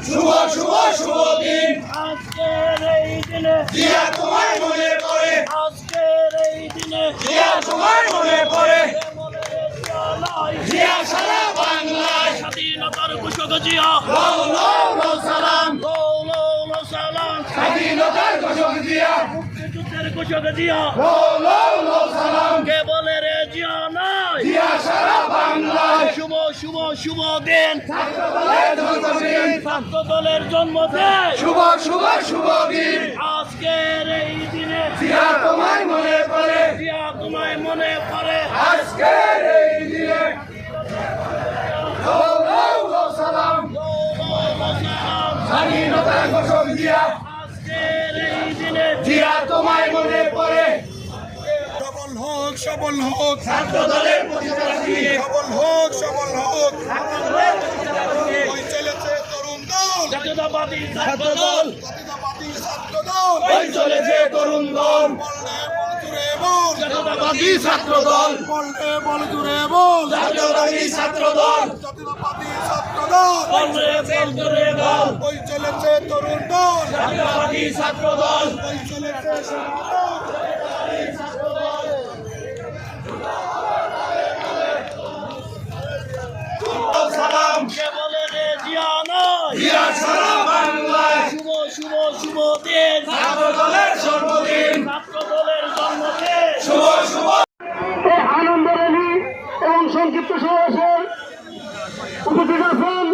শুভ শুভ শুভ দিন আজকের এই দিনে জিয়া তোমায় মনে পড়ে আজকের এই দিনে জিয়া তোমায় মনে পড়ে জিয়া সারা বাংলায় স্বাধীনতার ঘোষক জিয়া লাউ লাউ লাউ সালাম লাউ লাউ লাউ সালাম স্বাধীনতার ঘোষক জিয়া মুক্তিযুদ্ধের ঘোষক জিয়া লাউ লাউ লাউ সালাম কে বলে রে জিয়া নাই জিয়া সারা বাংলায় শুভ শুভ শুভ দিন ছাত্র দলের জন্মদিন শুভ শুভ শুভ দিন আজকের এই দিনে জিয়া তোমায় মনে পড়ে জিয়া তোমায় মনে পড়ে আজকের এই দিনে লাউ লাউ লাউ সালাম স্বাধীনতার ঘোষক জিয়া আজকের এই দিনে জিয়া তোমায় মনে পড়ে সবল হোক ছাত্র দলের প্রতিষ্ঠা সবল হোক ওই চলেছে তরুণ দল জাতীয়তাবাদী ছাত্র দল ওই চলেছে তরুণ দল জাতীয়তাবাদী ছাত্র দল বললে বল জুড়ে বল জাতীয়তাবাদী ছাত্র দল জাতীয়তাবাদী ছাত্র দল বললে বল জুড়ে বল ওই চলেছে তরুণ দল জাতীয়তাবাদী ছাত্র দল ওই চলেছে সালাম কে বলে রে জিয়া নয় জিয়া সারা বাংলায় শুভ শুভ শুভ দিন ছাত্র দলের জন্মদিন শুভ শুভ এই আনন্দ র্যালি এবং সংক্ষিপ্ত সমাবেশে উপস্থিত আছেন